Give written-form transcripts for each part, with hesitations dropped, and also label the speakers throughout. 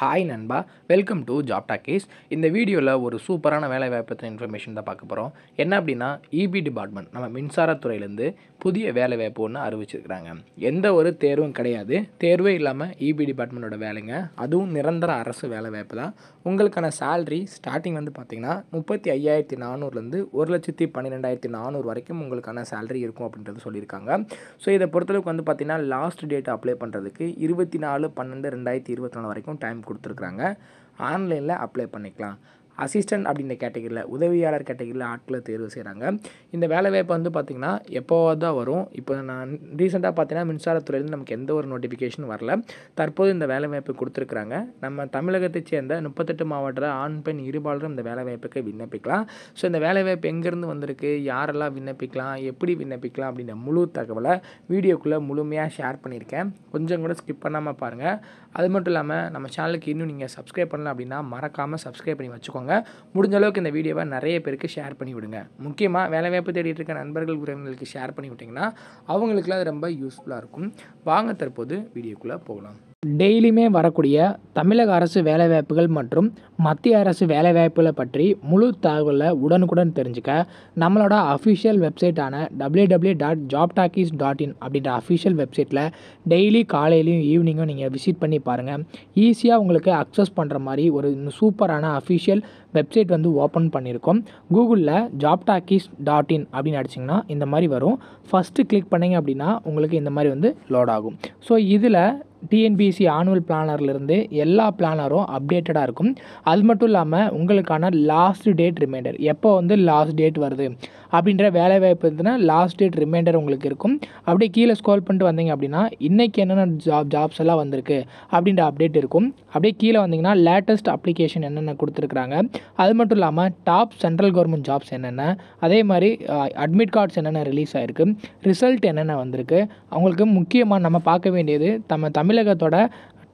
Speaker 1: Hi நண்பா, welcome to job talkies. இந்த வீடியோவில் ஒரு சூப்பரான வேலைவாய்ப்பு பற்றின இன்ஃபர்மேஷன் தான் பார்க்க போகிறோம். என்ன அப்படின்னா, இபி டிபார்ட்மெண்ட் நம்ம மின்சாரத்துறையிலேருந்து புதிய வேலைவாய்ப்பு ஒன்று அறிவிச்சிருக்கிறாங்க. எந்த ஒரு தேர்வும் கிடையாது, தேர்வே இல்லாமல் இபி டிபார்ட்மெண்ட்டோட வேலைங்க. அதுவும் நிரந்தர அரசு வேலைவாய்ப்பு தான். உங்களுக்கான சேலரி ஸ்டார்டிங் வந்து பார்த்திங்கன்னா 35,400லேருந்து 1,12,400 வரைக்கும் உங்களுக்கான சேலரி இருக்கும் அப்படின்றது சொல்லியிருக்காங்க. ஸோ இதை பொறுத்தளவுக்கு வந்து பார்த்திங்கன்னா லாஸ்ட் டேட் அப்ளை பண்ணுறதுக்கு 24/12/2024 வரைக்கும் டைம் கொடுத்துருக்குறாங்க. ஆன்லைனில் அப்ளை பண்ணிக்கலாம். அசிஸ்டன்ட் அப்படின்ற கேட்டகரியில், உதவியாளர் கேட்டகரியில் ஆட்களை தேர்வு செய்கிறாங்க. இந்த வேலைவாய்ப்பு வந்து பார்த்திங்கன்னா எப்போவாது தான் வரும். இப்போ நான் ரீசெண்டாக பார்த்தீங்கன்னா மின்சாரத்துறையிலேருந்து நமக்கு எந்த ஒரு நோட்டிஃபிகேஷன் வரல. தற்போது இந்த வேலைவாய்ப்பு கொடுத்துருக்குறாங்க. நம்ம தமிழகத்தைச் சேர்ந்த 38 மாவட்ட ஆண் பெண் இருபாலரும் இந்த வேலைவாய்ப்புக்கு விண்ணப்பிக்கலாம். ஸோ இந்த வேலைவாய்ப்பு எங்கேருந்து வந்திருக்கு, யாரெல்லாம் விண்ணப்பிக்கலாம், எப்படி விண்ணப்பிக்கலாம் அப்படின்ற முழு தகவலை வீடியோக்குள்ளே முழுமையாக ஷேர் பண்ணியிருக்கேன். கொஞ்சம் கூட ஸ்கிப் பண்ணாமல் பாருங்கள். அது மட்டும் இல்லாமல் நம்ம சேனலுக்கு இன்னும் நீங்கள் சப்ஸ்கிரைப் பண்ணல அப்படின்னா மறக்காமல் சப்ஸ்கிரைப் பண்ணி வச்சுக்கோங்க. முடிஞ்ச அளவுக்கு இந்த வீடியோவை நிறைய பேருக்கு ஷேர் பண்ணி விடுங்க. முக்கியமாக வேலைவாய்ப்பு தேடிட்டு இருக்க நண்பர்கள் உறவினர்களுக்கு ஷேர் பண்ணி விட்டிங்கன்னா அவங்களுக்குலாம் அது ரொம்ப யூஸ்ஃபுல்லாக இருக்கும். வாங்க தற்போது வீடியோக்குள்ளே போகலாம். டெய்லியுமே வரக்கூடிய தமிழக அரசு வேலைவாய்ப்புகள் மற்றும் மத்திய அரசு வேலைவாய்ப்புகளை பற்றி முழு தகவலை உடனுக்குடன் தெரிஞ்சுக்க நம்மளோட அஃபிஷியல் வெப்சைட்டான www.jobtalkies.in அப்படின்ற அஃபிஷியல் வெப்சைட்டில் டெய்லி காலையிலையும் ஈவினிங்கும் நீங்கள் விசிட் பண்ணி பாருங்கள். ஈஸியாக உங்களுக்கு அக்சஸ் பண்ணுற மாதிரி ஒரு சூப்பரான அஃபிஷியல் வெப்சைட் வந்து ஓப்பன் பண்ணியிருக்கோம். கூகுளில் jobtalkies.in அப்படின்னு அடிச்சிங்கன்னா இந்த மாதிரி வரும். ஃபஸ்ட்டு கிளிக் பண்ணிங்க அப்படின்னா உங்களுக்கு இந்த மாதிரி வந்து லோட் ஆகும். ஸோ இதில் டிஎன்பிஎஸ்சி ஆனுவல் பிளானர்லேருந்து எல்லா பிளானரும் அப்டேட்டடாக இருக்கும். அது மட்டும் இல்லாமல் உங்களுக்கான லாஸ்ட் டேட் ரிமைண்டர், எப்போ வந்து லாஸ்ட் டேட் வருது அப்படின்ற வேலைவாய்ப்பு இருந்துன்னா லாஸ்ட் டேட் ரிமைண்டர் உங்களுக்கு இருக்கும். அப்படியே கீழே ஸ்க்ரோல் பண்ணிட்டு வந்தீங்க அப்படின்னா இன்றைக்கி என்னென்ன ஜாப்ஸ் எல்லாம் வந்திருக்கு அப்படின்ற அப்டேட் இருக்கும். அப்படியே கீழே வந்தீங்கன்னா லேட்டஸ்ட் அப்ளிகேஷன் என்னென்ன கொடுத்துருக்குறாங்க, அது மட்டும் இல்லாமல் டாப் சென்ட்ரல் கவர்மெண்ட் ஜாப்ஸ் என்னென்ன, அதே மாதிரி அட்மிட் கார்ட்ஸ் என்னென்ன ரிலீஸ் ஆகிருக்கு, ரிசல்ட் என்னென்ன வந்திருக்கு. அவங்களுக்கு முக்கியமாக நம்ம பார்க்க வேண்டியது தமிழகத்தோட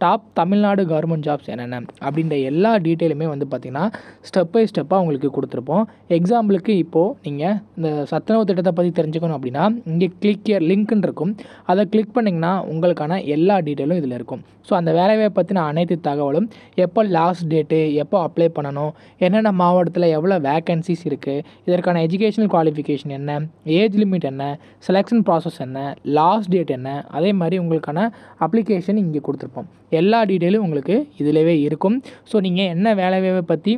Speaker 1: டாப் தமிழ்நாடு கவர்மெண்ட் ஜாப்ஸ் என்னென்ன அப்படின்ற எல்லா டீட்டெயிலுமே வந்து பார்த்திங்கன்னா ஸ்டெப் பை ஸ்டெப்பாக உங்களுக்கு கொடுத்துருப்போம். எக்ஸாம்பிளுக்கு இப்போது நீங்கள் இந்த சத்துணவு திட்டத்தை பற்றி தெரிஞ்சுக்கணும் அப்படின்னா இங்கே கிளிக் இயர் லிங்க்னு இருக்கும். அதை கிளிக் பண்ணிங்கன்னா உங்களுக்கான எல்லா டீட்டெயிலும் இதில் இருக்கும். ஸோ அந்த வேலைவாய்ப்பை பற்றின அனைத்து தகவலும், எப்போ லாஸ்ட் டேட்டு, எப்போ அப்ளை பண்ணணும், என்னென்ன மாவட்டத்தில் எவ்வளோ வேக்கன்சிஸ் இருக்குது, இதற்கான எஜுகேஷனல் குவாலிஃபிகேஷன் என்ன, ஏஜ் லிமிட் என்ன, செலெக்ஷன் ப்ராசஸ் என்ன, லாஸ்ட் டேட் என்ன, அதே மாதிரி உங்களுக்கான அப்ளிகேஷன் இங்கே கொடுத்துருப்போம். எல்லா டீட்டெயிலும் உங்களுக்கு இதிலவே இருக்கும். ஸோ நீங்கள் என்ன வேலைவாய்ப்பை பற்றி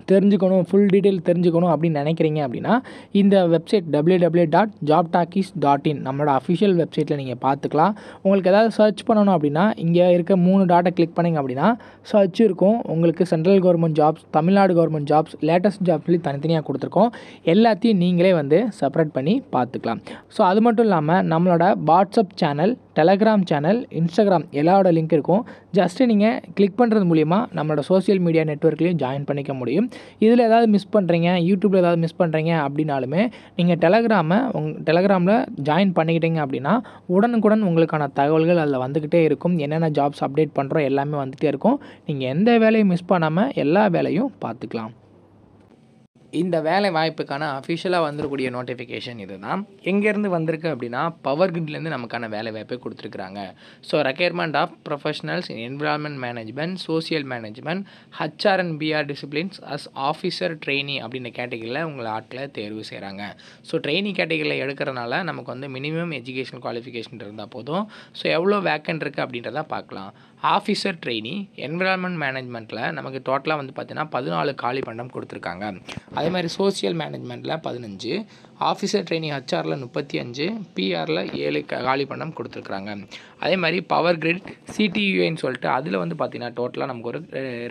Speaker 1: தெரிஞ்சுக்கணும், ஃபுல் டீட்டெயில் தெரிஞ்சுக்கணும் அப்படின்னு நினைக்கிறீங்க அப்படின்னா இந்த வெப்சைட் www.jobtalkies.in நம்மளோட அஃபிஷியல் வெப்சைட்டில் நீங்கள் பார்த்துக்கலாம். உங்களுக்கு ஏதாவது சர்ச் பண்ணணும் அப்படின்னா இங்கே இருக்க 3 டாட்டை கிளிக் பண்ணிங்க அப்படின்னா சர்ச் இருக்கும். உங்களுக்கு central government jobs, Tamil Nadu government jobs, latest jobs சொல்லி தனித்தனியாக கொடுத்துருக்கோம். எல்லாத்தையும் நீங்களே வந்து செப்பரேட் பண்ணி பார்த்துக்கலாம். ஸோ அது மட்டும் இல்லாமல் நம்மளோட WhatsApp channel, Telegram channel, Instagram எல்லாரோட லிங்க் இருக்கும். ஜஸ்ட்டு நீங்கள் கிளிக் பண்ணுறது மூலிமா நம்மளோட சோஷியல் மீடியா நெட்வொர்க்லேயும் ஜாயின் பண்ணிக்க முடியும். இதில் ஏதாவது மிஸ் பண்ணுறீங்க, யூடியூப்பில் ஏதாவது மிஸ் பண்ணுறீங்க அப்படின்னாலுமே நீங்கள் டெலகிராமில் ஜாயின் பண்ணிக்கிட்டீங்க அப்படின்னா உடனுக்குடன் உங்களுக்கான தகவல்கள் அதில் வந்துக்கிட்டே இருக்கும். என்னென்ன ஜாப்ஸ் அப்டேட் பண்ணுறோம் எல்லாமே வந்துகிட்டே இருக்கும். நீங்கள் எந்த வேலையும் மிஸ் பண்ணாமல் எல்லா வேலையும் பார்த்துக்கலாம். இந்த வேலை வாய்ப்புக்கான அஃபிஷியலாக வந்துருக்கூடிய நோட்டிஃபிகேஷன் இது தான். எங்கேருந்து வந்திருக்கு அப்படின்னா பவர் கிரிட்லேருந்து நமக்கான வேலை வாய்ப்பை கொடுத்துருக்குறாங்க. So requirement of professionals in environment management, social management, HR and BR disciplines as officer trainee அப்படின்ற கேட்டகரியில் உங்களை ஆட்களை தேர்வு செய்கிறாங்க. ஸோ ட்ரெயினி கேட்டகரியில் எடுக்கிறனால நமக்கு வந்து மினிமம் எஜுகேஷன் குவாலிஃபிகேஷன் இருந்தால் போதும். ஸோ எவ்வளோ வேக்கன்ட் இருக்குது அப்படின்றத பார்க்கலாம். ஆஃபீஸர் ட்ரெயினி என்விரான்மெண்ட் மேனேஜ்மெண்ட்டில் நமக்கு டோட்டலாக வந்து பார்த்திங்கன்னா 14 காலி பண்டம் கொடுத்துருக்காங்க. அதே மாதிரி சோசியல் மேனேஜ்மெண்ட்டில் 15, ஆஃபீஸர் ட்ரெயினிங் HRல 35, PRல 7 காலி பண்டம் கொடுத்துருக்குறாங்க. அதே மாதிரி பவர் கிரிட் CTUன்னு சொல்லிட்டு அதில் வந்து பார்த்திங்கன்னா டோட்டலாக நமக்கு ஒரு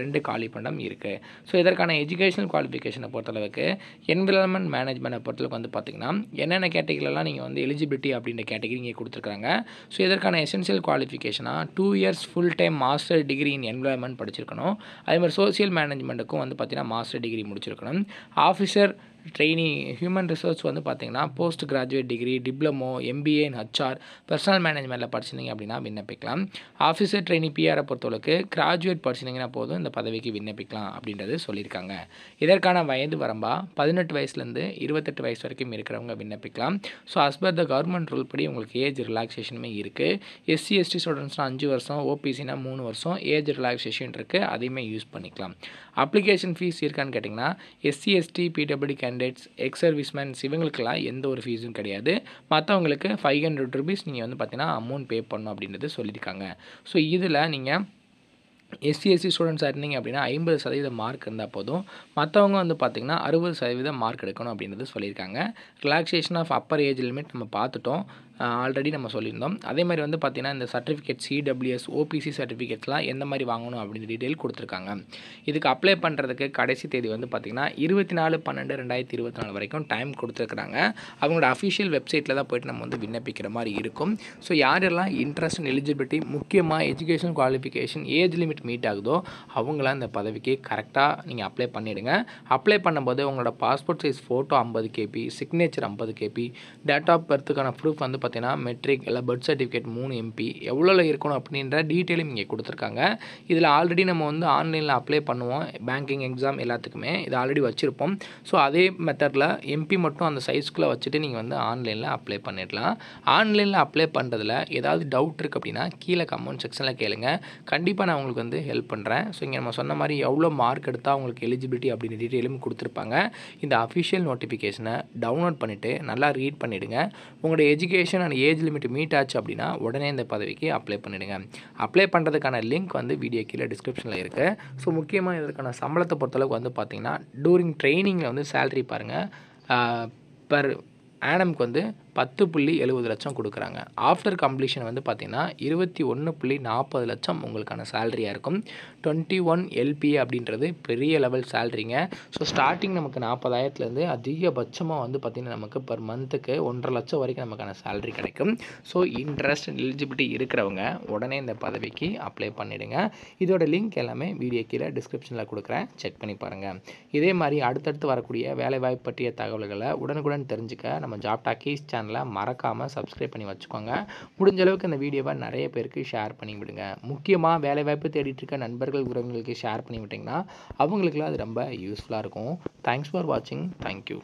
Speaker 1: 2 காலி பண்டம் இருக்குது. ஸோ இதற்கான எஜுகேஷனல் குவாலிஃபிகேஷனை பொறுத்தளவுக்கு என்விரான்மெண்ட் மேனேஜ்மெண்ட்டை பொறுத்தளவுக்கு வந்து பார்த்திங்கன்னா என்னென்ன கேட்டகிரிலாம் நீங்கள் வந்து எலிஜிபிலிட்டி அப்படின்ற கேட்டகிரி இங்கே கொடுத்துருக்காங்க. ஸோ இதற்கான எசென்ஷியல் குவாலிஃபிகேஷனாக 2 years full time master degree in environment படிச்சிருக்கணும். அதே மாதிரி சோசியல் மேனேஜ்மெண்ட்டுக்கும் வந்து பார்த்திங்கன்னா மாஸ்டர் டிகிரி முடிச்சிருக்கணும். ஆஃபீஸர் ட்ரெயினி ஹியூமன் ரிசோர்ஸ் வந்து பார்த்திங்கன்னா post graduate degree, diploma, MBA in HR, personal மேனேஜ்மெண்ட்டில் படிச்சிருந்தீங்க அப்படின்னா விண்ணப்பிக்கலாம். ஆஃபீஸர் ட்ரெயினி பிஆரை பொறுத்தளவுக்கு கிராஜுவேட் படிச்சிருந்தீங்கன்னா போதும் இந்த பதவிக்கு விண்ணப்பிக்கலாம் அப்படின்றது சொல்லியிருக்காங்க. இதற்கான வயது வரம்பா 18 வயசுலேருந்து 28 வயசு வரைக்கும் இருக்கிறவங்க விண்ணப்பிக்கலாம். So as per the government rule படி உங்களுக்கு ஏஜ் ரிலாக்ஸேஷனுமே இருக்குது. எஸ்சி எஸ்டி ஸ்டூடெண்ட்ஸ்னால் 5 வருஷம், ஓபிசினா 3 வருஷம் ஏஜ் ரிலாக்ஸேஷன் இருக்குது. அதையுமே யூஸ் பண்ணிக்கலாம். அப்ளிகேஷன் ஃபீஸ் இருக்கான்னு கேட்டிங்கன்னா SC ST PW candidates, ex servicemens இவங்களுக்கெல்லாம் எந்த ஒரு ஃபீஸும் கிடையாது. மற்றவங்களுக்கு ₹500 நீங்கள் வந்து பார்த்தீங்கன்னா அமௌண்ட் பே பண்ணணும் அப்படின்றது சொல்லியிருக்காங்க. ஸோ இதில் நீங்கள் எஸ்சி எஸ்சி ஸ்டூடெண்ட்ஸாக இருந்தீங்க அப்படின்னா 50% மார்க் இருந்தால் போதும். மற்றவங்க வந்து பார்த்திங்கன்னா 60% மார்க் எடுக்கணும் அப்படின்றது சொல்லியிருக்காங்க. Relaxation of upper age limit நம்ம பார்த்துட்டோம், ஆல்ரெடி நம்ம சொல்லியிருந்தோம். அதே மாதிரி வந்து பார்த்திங்கன்னா இந்த சர்டிஃபிகேட் சிடபிள்யூஎஸ், ஓபிசி சர்டிஃபிகேட்ஸ்லாம் எந்த மாதிரி வாங்கணும் அப்படின்ற டீட்டெயில் கொடுத்துருக்காங்க. இதுக்கு அப்ளை பண்ணுறதுக்கு கடைசி தேதி வந்து பார்த்திங்கன்னா 24/12/2024 வரைக்கும் டைம் கொடுத்துருக்குறாங்க. அவங்களோட அஃபிஷியல் வெப்சைட்டில் தான் போய்ட்டு நம்ம வந்து விண்ணப்பிக்கிற மாதிரி இருக்கும். ஸோ யாரெல்லாம் இன்ட்ரெஸ்ட் அண்ட் எலிஜிபிலிட்டி, முக்கியமாக education qualification, age limit meet ஆகுதோ அவங்களாம் இந்த பதவிக்கு கரெக்டாக நீங்கள் அப்ளை பண்ணிவிடுங்க. அப்ளை பண்ணும்போது உங்களோட passport size photo 50 KB, signature 50 KB, date of பர்த்துக்கான ப்ரூஃப் வந்து பார்த்தீங்கன்னா மெட்ரிக் இல்லை பர்த் சர்டிஃபிகேட் 3 MP எவ்வளோ இருக்கணும் அப்படின்ற டீட்டெயிலும் இங்கே கொடுத்துருக்காங்க. இதில் ஆல்ரெடி நம்ம வந்து ஆன்லைனில் அப்ளை பண்ணுவோம், பேங்கிங் எக்ஸாம் எல்லாத்துக்குமே இது ஆல்ரெடி வச்சுருப்போம். ஸோ அதே மெத்தடில் MP மட்டும் அந்த சைஸ்க்குள்ளே வச்சுட்டு நீங்கள் வந்து ஆன்லைனில் அப்ளை பண்ணிடலாம். ஆன்லைனில் அப்ளை பண்ணுறதுல ஏதாவது டவுட் இருக்குது அப்படின்னா கீழே கமெண்ட் செக்ஷனில் கேளுங்க. கண்டிப்பாக நான் உங்களுக்கு வந்து ஹெல்ப் பண்ணுறேன். ஸோ இங்கே நம்ம சொன்ன மாதிரி எவ்வளோ மார்க் எடுத்தால் உங்களுக்கு எலிஜிபிலிட்டி அப்படின்ற டீட்டெயிலும் கொடுத்துருப்பாங்க. இந்த அஃபிஷியல் நோட்டிஃபிகேஷனை டவுன்லோட் பண்ணிவிட்டு நல்லா ரீட் பண்ணிவிடுங்க. உங்களோட education and age limit meet ஆச்சு அப்படின்னா உடனே இந்த பதவிக்கு அப்ளை பண்ணிவிடுங்க. அப்ளை பண்ணுறதுக்கான லிங்க் வந்து வீடியோ கீழே டிஸ்கிரிப்ஷனில் இருக்குது. ஸோ முக்கியமாக இதற்கான சம்பளத்தை பொறுத்தளவுக்கு வந்து பார்த்திங்கன்னா டூரிங் ட்ரைனிங்கில் வந்து சேலரி பாருங்கள், பர் ஆனம்க்கு வந்து 10.70 லட்சம் கொடுக்குறாங்க. ஆஃப்டர் கம்ப்ளீஷன் வந்து பார்த்திங்கன்னா 21.40 லட்சம் உங்களுக்கான சேலரியாக இருக்கும். 21 LPA அப்படின்றது பெரிய லெவல் சேலரிங்க. ஸோ ஸ்டார்டிங் நமக்கு 40,000லேருந்து அதிகபட்சமாக வந்து பார்த்திங்கன்னா நமக்கு பர் மந்த்துக்கு 1.5 லட்சம் வரைக்கும் நமக்கான சேலரி கிடைக்கும். ஸோ இன்ட்ரெஸ்ட் அண்ட் எலிஜிபிலிட்டி இருக்கிறவங்க உடனே இந்த பதவிக்கு அப்ளை பண்ணிவிடுங்க. இதோட லிங்க் எல்லாமே வீடியோ கீழே டிஸ்கிரிப்ஷனில் கொடுக்குறேன், செக் பண்ணி பாருங்கள். இதே மாதிரி அடுத்தடுத்து வரக்கூடிய வேலைவாய்ப்பு பற்றிய தகவல்களை உடனுக்குடன் தெரிஞ்சுக்க நம்ம ஜாப் டாக்கீஸ் சேனலை மறக்காமல் சப்ஸ்கிரைப் பண்ணி வச்சுக்கோங்க. முடிஞ்ச அளவுக்கு இந்த வீடியோவை நிறைய பேருக்கு ஷேர் பண்ணி விடுங்க. முக்கியமாக வேலைவாய்ப்பு தேடிட்டு இருக்க நண்பர்கள் உறவுகளுக்கு ஷேர் பண்ணி விட்டிங்கன்னா அவங்களுக்குலாம் அது ரொம்ப யூஸ்ஃபுல்லாக இருக்கும். தேங்க்ஸ் ஃபார் வாட்சிங். தேங்க்யூ.